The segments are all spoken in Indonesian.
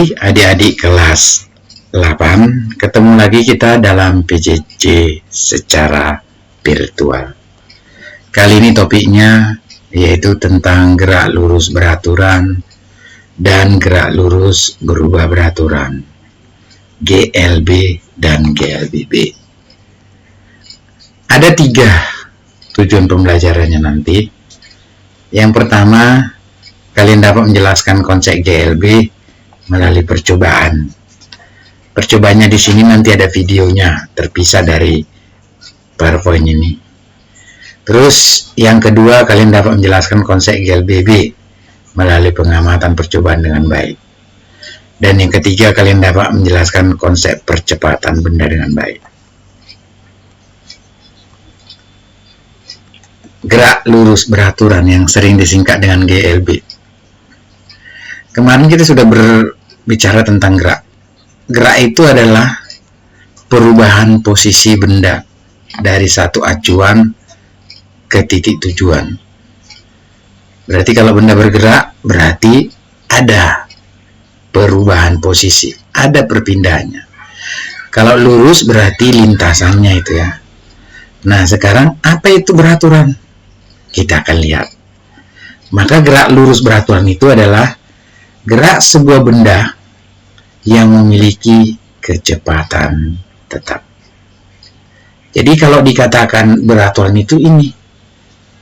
Adik-adik kelas 8, ketemu lagi kita dalam PJJ secara virtual. Kali ini topiknya yaitu tentang gerak lurus beraturan dan gerak lurus berubah beraturan, GLB dan GLBB. Ada 3 tujuan pembelajarannya nanti. Yang pertama, kalian dapat menjelaskan konsep GLB melalui percobaan. Percobaannya di sini nanti ada videonya terpisah dari PowerPoint ini. Terus yang kedua, kalian dapat menjelaskan konsep GLBB melalui pengamatan percobaan dengan baik. Dan yang ketiga, kalian dapat menjelaskan konsep percepatan benda dengan baik. Gerak lurus beraturan yang sering disingkat dengan GLB. Kemarin kita sudah berbicara tentang gerak. Gerak itu adalah perubahan posisi benda dari satu acuan ke titik tujuan. Berarti kalau benda bergerak, berarti ada perubahan posisi, ada perpindahannya. Kalau lurus berarti lintasannya itu ya. Nah, sekarang apa itu beraturan? Kita akan lihat. Maka gerak lurus beraturan itu adalah gerak sebuah benda yang memiliki kecepatan tetap. Jadi kalau dikatakan beraturan itu ini,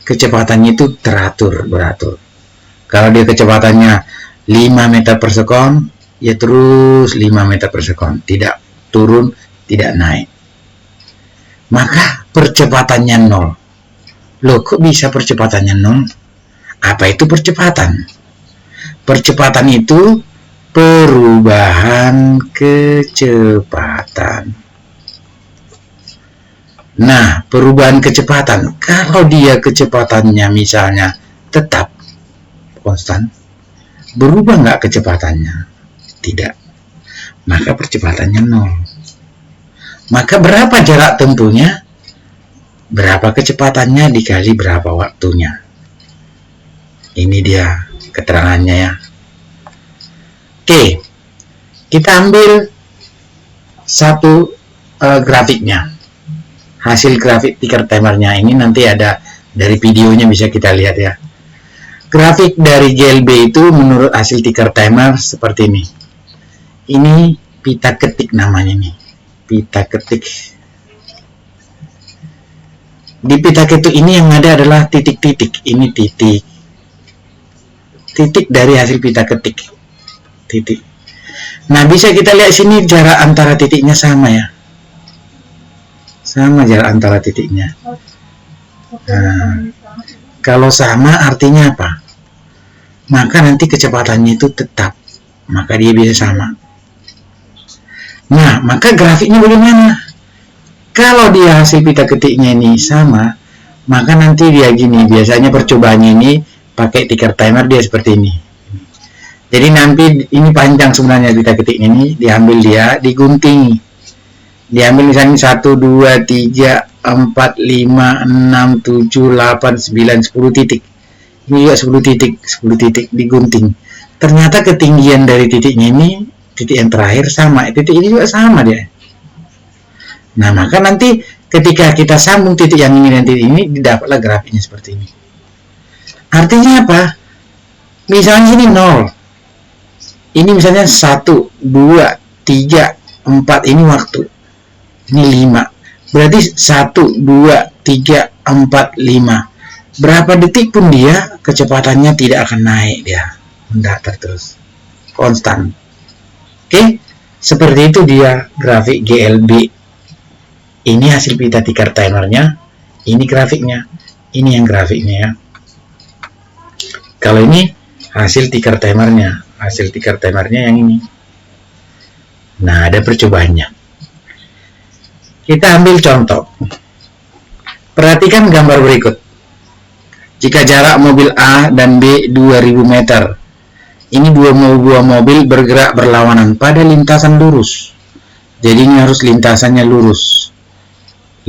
kecepatannya itu teratur, beratur. Kalau dia kecepatannya 5 meter per sekon, ya terus 5 meter per sekon, tidak turun, tidak naik. Maka percepatannya 0. Loh, kok bisa percepatannya 0? Apa itu percepatan? Percepatan itu perubahan kecepatan. Nah, perubahan kecepatan, kalau dia kecepatannya misalnya tetap konstan, berubah nggak kecepatannya? Tidak. Maka percepatannya 0. Maka berapa jarak tempuhnya? Berapa kecepatannya dikali berapa waktunya? Ini dia keterangannya ya. Oke, kita ambil satu grafiknya. Hasil grafik ticker timernya ini nanti ada dari videonya, bisa kita lihat ya. Grafik dari GLB itu menurut hasil ticker timer seperti ini. Ini pita ketik namanya nih. Pita ketik. Di pita ketik ini yang ada adalah titik-titik. Ini titik. Titik dari hasil pita ketik. Titik. Nah, bisa kita lihat sini jarak antara titiknya sama ya. Sama jarak antara titiknya. Nah, kalau sama artinya apa? Maka nanti kecepatannya itu tetap. Maka dia bisa sama. Nah, maka grafiknya bagaimana? Kalau dia hasil pita ketiknya ini sama, maka nanti dia gini. Biasanya percobaannya ini pakai ticker timer dia seperti ini. Jadi nanti ini panjang sebenarnya pita ketik ini, diambil dia, digunting. Diambil misalnya 1, 2, 3, 4, 5, 6, 7, 8, 9, 10 titik. Ini juga 10 titik, 10 titik digunting. Ternyata ketinggian dari titiknya ini, titik yang terakhir sama, titik ini juga sama dia. Nah, maka nanti ketika kita sambung titik yang ini dan titik ini, didapatlah grafiknya seperti ini. Artinya apa? Misalnya ini 0. Ini misalnya 1, 2, 3, 4, ini waktu. Ini 5. Berarti 1, 2, 3, 4, 5. Berapa detik pun dia, kecepatannya tidak akan naik dia. Mendatar terus. Konstan. Oke? Seperti itu dia grafik GLB. Ini hasil pita ticker timernya. Ini grafiknya. Ini yang grafiknya ya. Kalau ini hasil ticker timernya. Hasil ticker timernya yang ini. Nah, ada percobaannya. Kita ambil contoh. Perhatikan gambar berikut. Jika jarak mobil A dan B 2000 meter. Ini dua buah mobil bergerak berlawanan pada lintasan lurus. Jadi ini harus lintasannya lurus.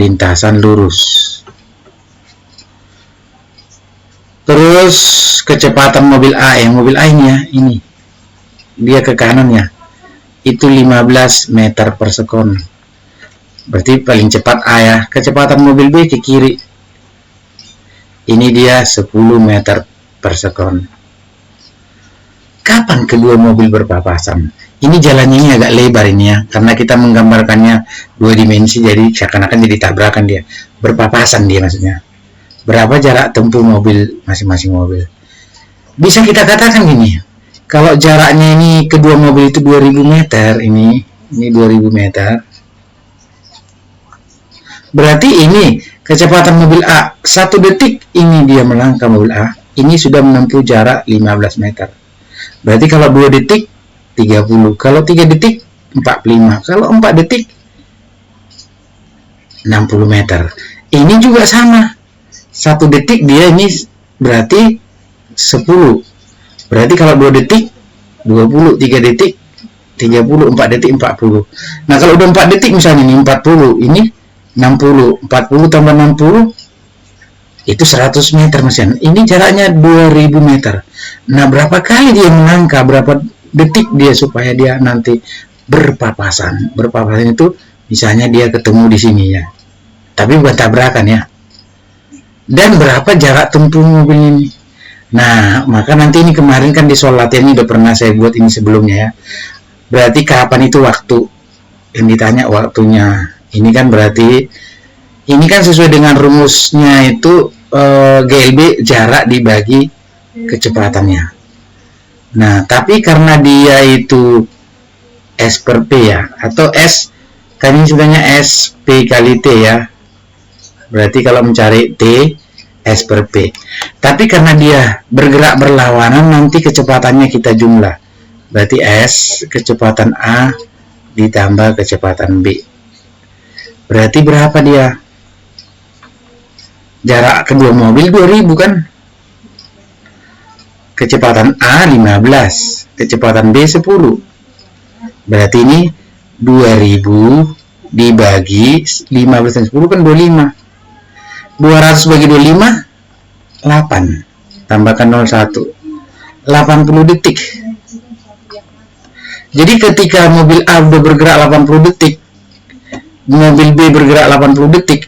Lintasan lurus. Terus kecepatan mobil A, yang mobil A ini ya, ini. Dia ke kanan ya. itu 15 meter per sekon. Berarti paling cepat A ya. Kecepatan mobil B ke kiri, ini dia 10 meter per sekon. Kapan kedua mobil berpapasan? Ini jalannya ini agak lebar ini ya, karena kita menggambarkannya dua dimensi, jadi seakan-akan jadi tabrakan dia. Berpapasan dia maksudnya. Berapa jarak tempuh mobil masing-masing mobil? Bisa kita katakan gini, kalau jaraknya ini kedua mobil itu 2000 meter, ini 2000 meter. Berarti ini kecepatan mobil A 1 detik ini dia melangkah mobil A, ini sudah menempuh jarak 15 meter. Berarti kalau 2 detik 30, kalau 3 detik 45, kalau 4 detik 60 meter. Ini juga sama, 1 detik dia ini berarti 10. Berarti kalau 2 detik 20, 3 detik 30, 4 detik 40. Nah kalau udah 4 detik misalnya ini 40, ini 60, 40 tambah 60 itu 100 meter mesin. Ini jaraknya 2000 meter. Nah berapa kali dia melangkah, berapa detik dia supaya dia nanti berpapasan. Berpapasan itu misalnya dia ketemu di sini ya, tapi bukan tabrakan ya. Dan berapa jarak tempuh mobil ini. Nah maka nanti ini kemarin kan di soal latihan ini udah pernah saya buat ini sebelumnya ya. Berarti kapan itu waktu yang ditanya, waktunya. Ini kan berarti ini kan sesuai dengan rumusnya itu GLB jarak dibagi kecepatannya. Nah tapi karena dia itu S per P ya, atau S kan ini sebenarnya S P kali T ya. Berarti kalau mencari T S per P. Tapi karena dia bergerak berlawanan, nanti kecepatannya kita jumlah. Berarti S kecepatan A ditambah kecepatan B. Berarti berapa dia? Jarak kedua mobil 2000 kan? Kecepatan A 15, kecepatan B 10. Berarti ini 2000 dibagi 15 dan 10 kan 25. 200 bagi 25 8. Tambahkan 01. 80 detik. Jadi ketika mobil A udah bergerak 80 detik, mobil B bergerak 80 detik,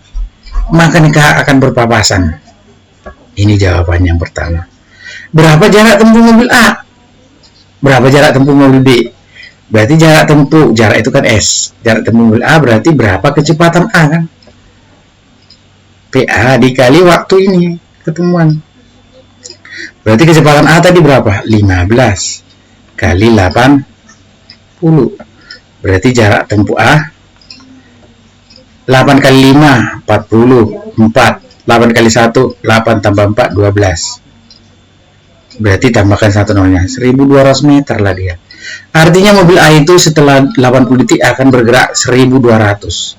maka mereka akan berpapasan. Ini jawabannya yang pertama. Berapa jarak tempuh mobil A? Berapa jarak tempuh mobil B? Berarti jarak tempuh, jarak itu kan S. Jarak tempuh mobil A berarti berapa kecepatan A kan? PA dikali waktu ini ketemuan. Berarti kecepatan A tadi berapa? 15 kali 80. Berarti jarak tempuh A 8 kali 5, 40, 4, 8 kali 1, 8 tambah 4, 12. Berarti tambahkan 1 nolnya, 1200 meter lah dia. Artinya mobil A itu setelah 80 detik akan bergerak 1200.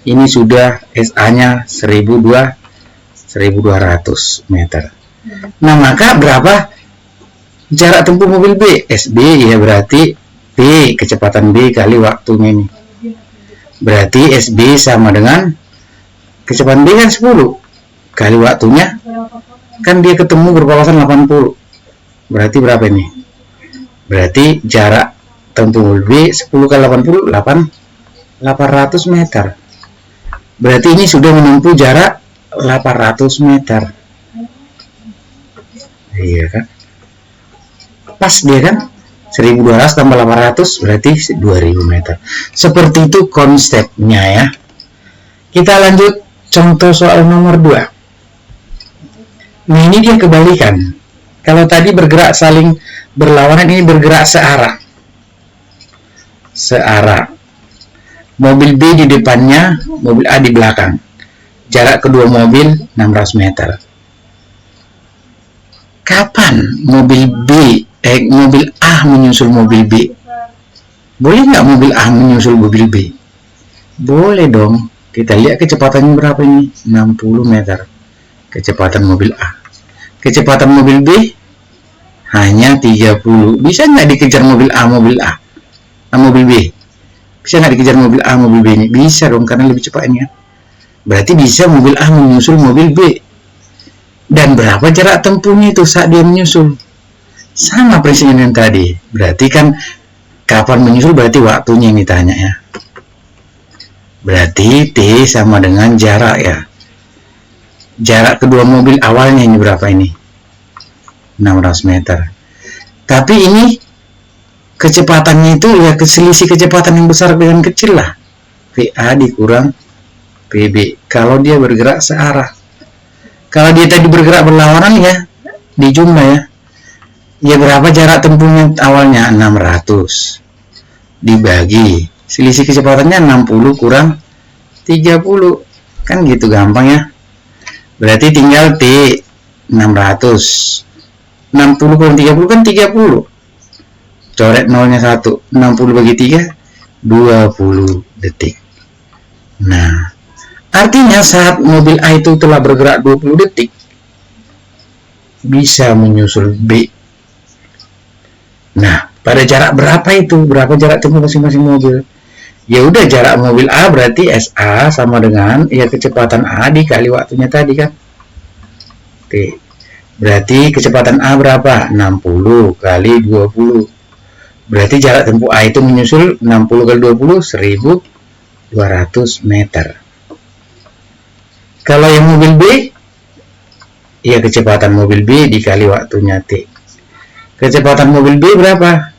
Ini sudah SA-nya 1200 meter. Nah, maka berapa jarak tempuh mobil B? SB ya berarti B, kecepatan B kali waktunya ini. Berarti SB sama dengan kecepatan B kan 10 kali waktunya, kan dia ketemu berpapasan 80. Berarti berapa ini? Berarti jarak tempuh mobil B 10 kali 80 800 meter. Berarti ini sudah menempuh jarak 800 meter. Iya kan? Pas dia kan? 1200 tambah 800 berarti 2000 meter. Seperti itu konsepnya ya. Kita lanjut contoh soal nomor 2. Nah ini dia kebalikan. Kalau tadi bergerak saling berlawanan, ini bergerak searah. Searah. Mobil B di depannya, mobil A di belakang. Jarak kedua mobil 600 meter. Kapan mobil A menyusul mobil B? Boleh nggak mobil A menyusul mobil B? Boleh dong. Kita lihat kecepatannya berapa ini? 60 meter. Kecepatan mobil A. Kecepatan mobil B hanya 30. Bisa nggak dikejar mobil A, mobil B? Bisa nggak dikejar mobil A, mobil B ini? Bisa dong, karena lebih cepat ini ya. Berarti bisa mobil A menyusul mobil B. Dan berapa jarak tempuhnya itu saat dia menyusul? Sama prinsipnya yang tadi. Berarti kan Kapan menyusul berarti waktunya yang ditanya ya. Berarti T sama dengan jarak ya. Jarak kedua mobil awalnya ini berapa ini? 600 meter. Tapi ini kecepatannya itu ya selisih kecepatan yang besar dengan kecil lah. VA dikurang PB. Kalau dia bergerak searah. Kalau dia tadi bergerak berlawanan ya dijumlah ya. Ya berapa jarak tempuhnya awalnya? 600 dibagi selisih kecepatannya 60 kurang 30. Kan gitu gampang ya. Berarti tinggal T 600. 60 kurang 30 kan 30. Coret nolnya 1. 60 bagi 3 20 detik. Nah, artinya saat mobil A itu telah bergerak 20 detik bisa menyusul B. Nah, pada jarak berapa itu? Berapa jarak tempuh masing-masing mobil? Ya udah, jarak mobil A berarti SA sama dengan ya kecepatan A dikali waktunya tadi kan. Oke. Berarti kecepatan A berapa? 60 kali 20. Berarti jarak tempuh A itu menyusul 60 kali 20 1200 meter. Kalau yang mobil B ya kecepatan mobil B dikali waktunya T. Kecepatan mobil B berapa?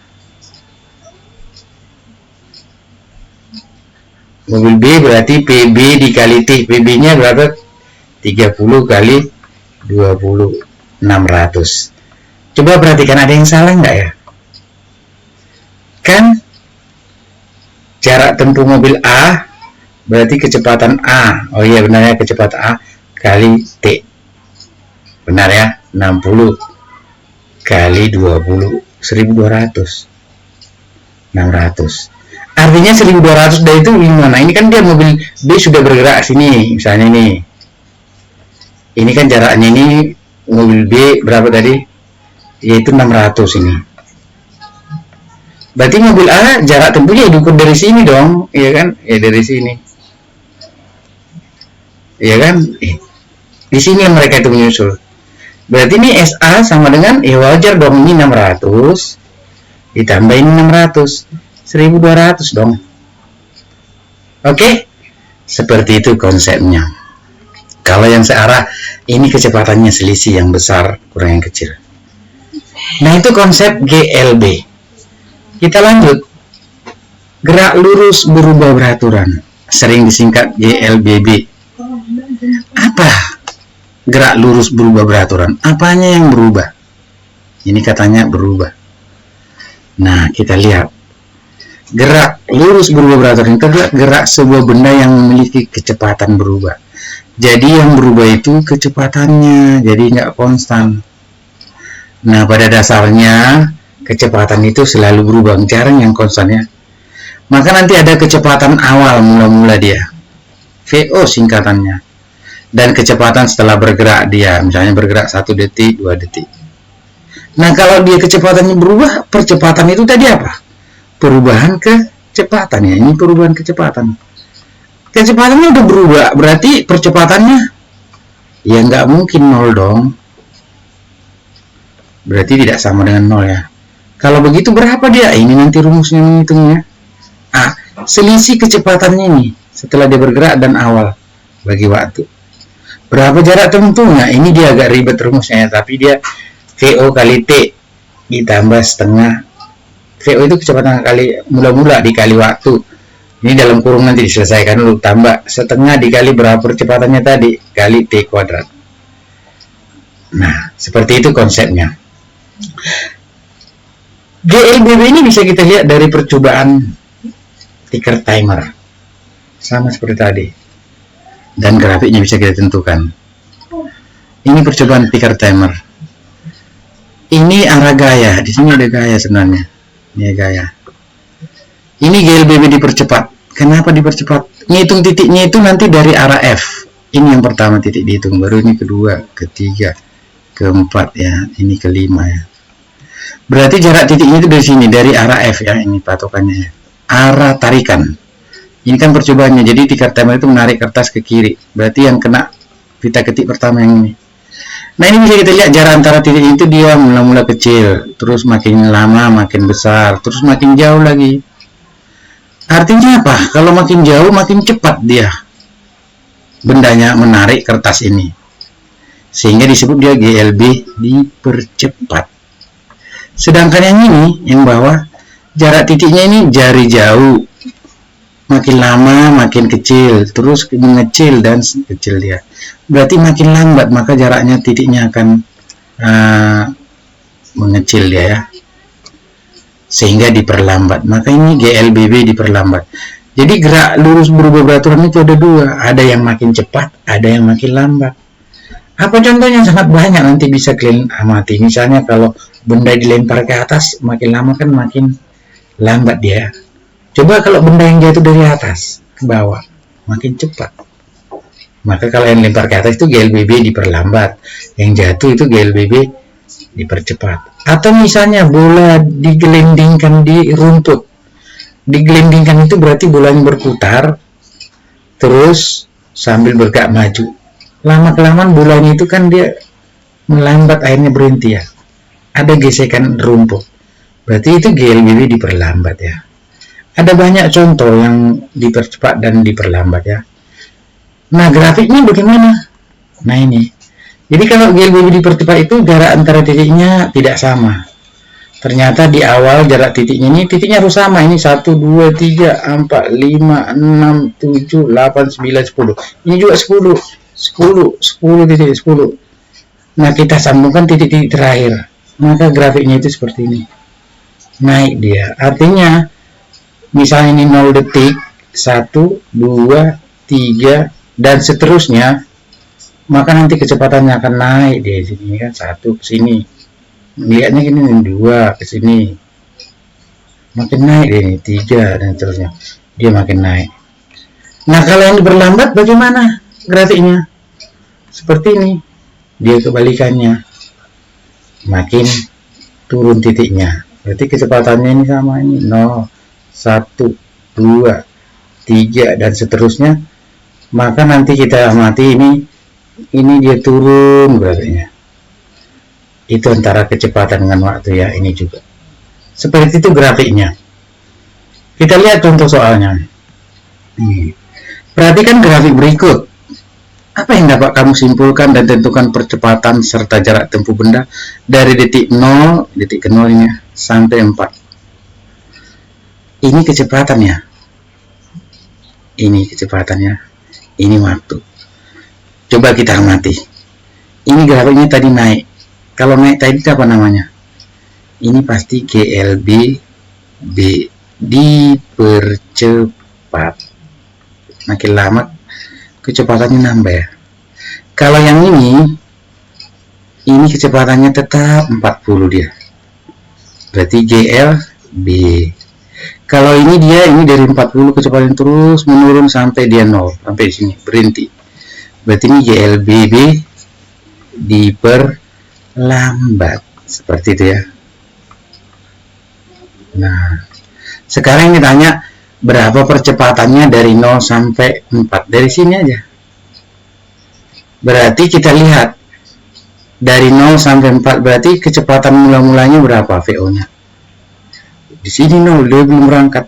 Mobil B berarti PB dikali T. PB-nya berapa? 30 kali 20, 600. Coba perhatikan ada yang salah nggak ya? Kan jarak tempuh mobil A berarti kecepatan A. Oh iya benar ya, kecepatan A kali T. Benar ya, 60 kali 20 1200 600. Artinya 1200 dari itu gimana? Ini kan dia mobil B sudah bergerak sini misalnya ini. Ini kan jaraknya ini mobil B berapa tadi? Yaitu 600 ini. Berarti mobil A jarak tempuhnya diukur dari sini dong, iya kan? Ya dari sini. Iya kan? Di sini mereka itu menyusul. Berarti ini SA sama dengan ya wajar dong, ini 600 ditambah ini 600 1200 dong. Oke, seperti itu konsepnya. Kalau yang searah ini kecepatannya selisih yang besar kurang yang kecil. Nah itu konsep GLB. Kita lanjut. Gerak lurus berubah beraturan, sering disingkat GLBB. Apa gerak lurus berubah beraturan? Apanya yang berubah? Ini katanya berubah. Nah, kita lihat. Gerak lurus berubah beraturan itu adalah gerak sebuah benda yang memiliki kecepatan berubah. Jadi yang berubah itu kecepatannya, jadi nggak konstan. Nah, pada dasarnya kecepatan itu selalu berubah, jarang yang konstan ya. Maka nanti ada kecepatan awal mula-mula dia, VO singkatannya. Dan kecepatan setelah bergerak dia, misalnya bergerak 1 detik, 2 detik. Nah, kalau dia kecepatannya berubah, percepatan itu tadi apa? Perubahan kecepatan ya, ini perubahan kecepatan. Kecepatannya udah berubah, berarti percepatannya ya nggak mungkin 0 dong. Berarti tidak sama dengan 0 ya. Kalau begitu berapa dia? Ini nanti rumusnya menghitungnya. Selisih kecepatannya ini setelah dia bergerak dan awal bagi waktu. Berapa jarak tempuhnya? Ini dia agak ribet rumusnya, tapi dia VO kali T ditambah setengah. VO itu kecepatan kali mula-mula dikali waktu. Ini dalam kurung nanti diselesaikan dulu. Tambah setengah dikali berapa percepatannya tadi kali T kuadrat. Nah, seperti itu konsepnya. GLBB ini bisa kita lihat dari percobaan ticker timer. Sama seperti tadi. Dan grafiknya bisa kita tentukan. Ini percobaan ticker timer. Ini arah gaya. Di sini ada gaya sebenarnya. Ini gaya. Ini GLBB dipercepat. Kenapa dipercepat? Ngitung titiknya itu nanti dari arah F. Ini yang pertama titik dihitung. Baru ini kedua, ketiga, keempat ya. Ini kelima ya. Berarti jarak titiknya itu dari sini, dari arah F ya. Ini patokannya ya. Arah tarikan. Ini kan percobaannya, jadi ticker timer itu menarik kertas ke kiri. Berarti yang kena pita ketik pertama yang ini. Nah, ini bisa kita lihat jarak antara titik itu dia mula-mula kecil, terus makin lama makin besar, terus makin jauh lagi. Artinya apa? Kalau makin jauh makin cepat dia bendanya menarik kertas ini, sehingga disebut dia GLB dipercepat. Sedangkan yang ini, yang bawah, jarak titiknya ini jari jauh, makin lama makin kecil, terus mengecil dan kecil dia. Berarti makin lambat, maka jaraknya titiknya akan mengecil dia ya, sehingga diperlambat. Maka ini GLBB diperlambat. Jadi gerak lurus berubah beraturan itu ada dua, ada yang makin cepat, ada yang makin lambat. Apa contohnya? Sangat banyak, nanti bisa kalian amati. Misalnya kalau benda dilempar ke atas, makin lama kan makin lambat dia. Coba kalau benda yang jatuh dari atas ke bawah, makin cepat. Maka kalau yang lempar ke atas itu GLBB diperlambat, yang jatuh itu GLBB dipercepat. Atau misalnya bola digelindingkan di rumput. Digelindingkan itu berarti bolanya berputar terus sambil bergerak maju. Lama-kelamaan bolanya itu kan dia melambat, akhirnya berhenti ya. Ada gesekan rumput. Berarti itu GLBB diperlambat ya. Ada banyak contoh yang dipercepat dan diperlambat ya. Nah, grafiknya bagaimana? Nah, ini. Jadi kalau GLBB dipercepat itu jarak antara titiknya tidak sama. Ternyata di awal jarak titiknya ini, titiknya harus sama. Ini 1, 2, 3, 4, 5, 6, 7, 8, 9, 10. Ini juga 10. 10 titik 10. Nah, kita sambungkan titik-titik terakhir. Maka grafiknya itu seperti ini. Naik dia. Artinya, misalnya ini 0 detik, 1, 2, 3, dan seterusnya. Maka nanti kecepatannya akan naik di sini kan, 1 ke sini. Lihatnya gini, 2 ke sini, makin naik ini 3 dan seterusnya, dia makin naik. Nah, kalau yang diperlambat bagaimana grafiknya? Seperti ini, dia kebalikannya, makin turun titiknya. Berarti kecepatannya ini sama, ini 0, 1, 2, 3 dan seterusnya. Maka nanti kita amati ini dia turun grafiknya. Itu antara kecepatan dengan waktu ya, ini juga. Seperti itu grafiknya. Kita lihat contoh soalnya. Perhatikan grafik berikut. Apa yang dapat kamu simpulkan dan tentukan percepatan serta jarak tempuh benda dari detik 0, detik ke 0 ini sampai 4. Ini kecepatannya. Ini kecepatannya. Ini waktu. Coba kita amati. Ini grafiknya tadi naik. Kalau naik tadi apa namanya? Ini pasti GLBB dipercepat. Makin lama kecepatannya nambah ya. Kalau yang ini kecepatannya tetap 40 dia. Berarti GLB. Kalau ini dari 40 kecepatan terus menurun sampai dia 0, sampai di sini berhenti. Berarti ini GLBB diperlambat, seperti itu ya. Nah, sekarang kita tanya berapa percepatannya dari 0 sampai 4. Dari sini aja. Berarti kita lihat dari 0 sampai 4, berarti kecepatan mula-mulanya berapa VO-nya? Di sini 0, dia belum berangkat.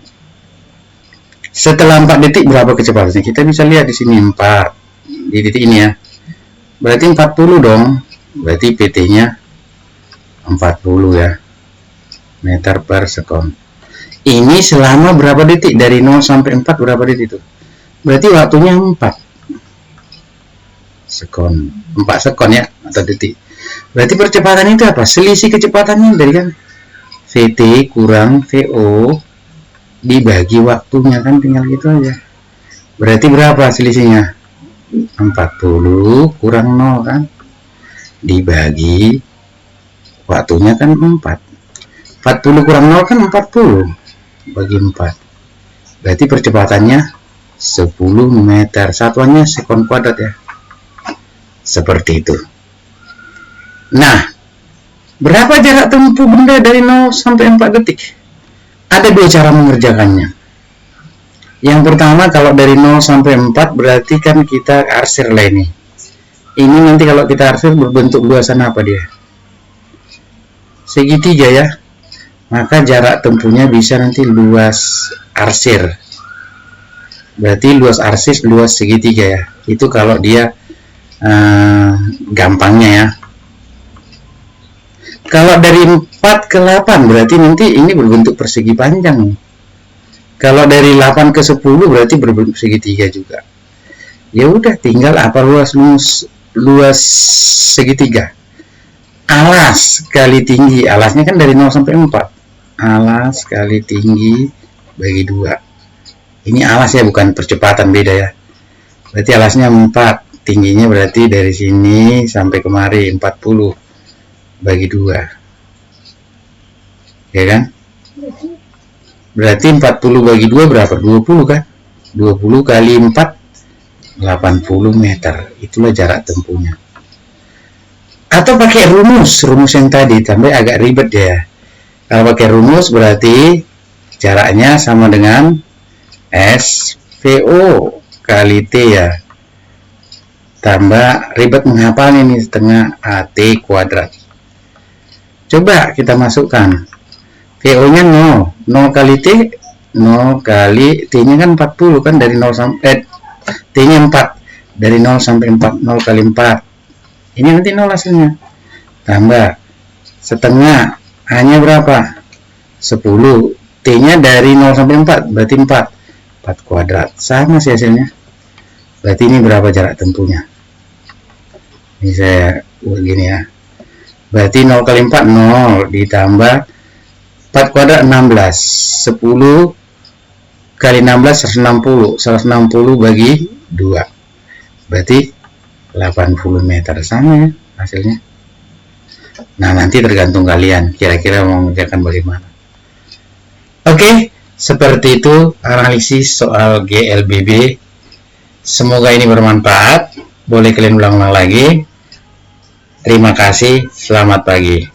Setelah 4 detik berapa kecepatannya? Kita bisa lihat di sini 4. Di titik ini ya. Berarti 40 dong. Berarti PT-nya 40 ya. Meter per sekon. Ini selama berapa detik? Dari 0 sampai 4 berapa detik itu? Berarti waktunya 4 sekon. 4 sekon ya, atau detik. Berarti percepatan itu apa? Selisih kecepatannya dari kan VT kurang VO dibagi waktunya, kan tinggal gitu aja. Berarti berapa selisihnya? 40 kurang 0 kan, dibagi waktunya kan 4. 40 kurang 0 kan 40 bagi 4. Berarti percepatannya 10 meter. Satuannya sekon kuadrat ya. Seperti itu. Nah, berapa jarak tempuh benda dari 0 sampai 4 detik? Ada 2 cara mengerjakannya. Yang pertama, kalau dari 0 sampai 4 berarti kan kita arsir lah ini. Ini nanti kalau kita arsir berbentuk luasan apa dia? Segitiga ya. Maka jarak tempuhnya bisa nanti luas arsir. Berarti luas arsir luas segitiga ya. Itu kalau dia gampangnya ya. Kalau dari 4 ke 8 berarti nanti ini berbentuk persegi panjang. Kalau dari 8 ke 10 berarti berbentuk segitiga juga. Ya udah, tinggal apa luas segitiga. Alas kali tinggi. Alasnya kan dari 0 sampai 4. Alas kali tinggi bagi 2. Ini alas ya, bukan percepatan, beda ya. Berarti alasnya 4. Tingginya berarti dari sini sampai kemari 40 bagi 2. Ya kan? Berarti 40 bagi 2 berapa? 20 kan? 20 kali 4 80 meter. Itulah jarak tempuhnya. Atau pakai rumus yang tadi, tambah agak ribet ya. Kalau pakai rumus berarti jaraknya sama dengan SVO kali T ya. Tambah ribet menghafalnya nih, setengah AT kuadrat. Coba kita masukkan. VO nya 0. 0 kali T, 0 kali T nya kan 40 kan, dari 0 sampai T nya 4. Dari 0 sampai 4, 0 kali 4. Ini nanti 0 hasilnya. Tambah setengah, A-nya berapa? 10. T-nya dari 0 sampai 4, berarti 4 kuadrat. Sama sih hasilnya. Berarti ini berapa jarak tempuhnya? Ini saya buat gini ya. Berarti 0 kali 4, 0. Ditambah 4 kuadrat 16. 10 kali 16, 160. 160 bagi 2. Berarti 80 meter. Sama ya hasilnya. Nah, nanti tergantung kalian kira-kira mau mengerjakan bagaimana. Oke, seperti itu analisis soal GLBB. Semoga ini bermanfaat. Boleh kalian ulang-ulang lagi. Terima kasih. Selamat pagi.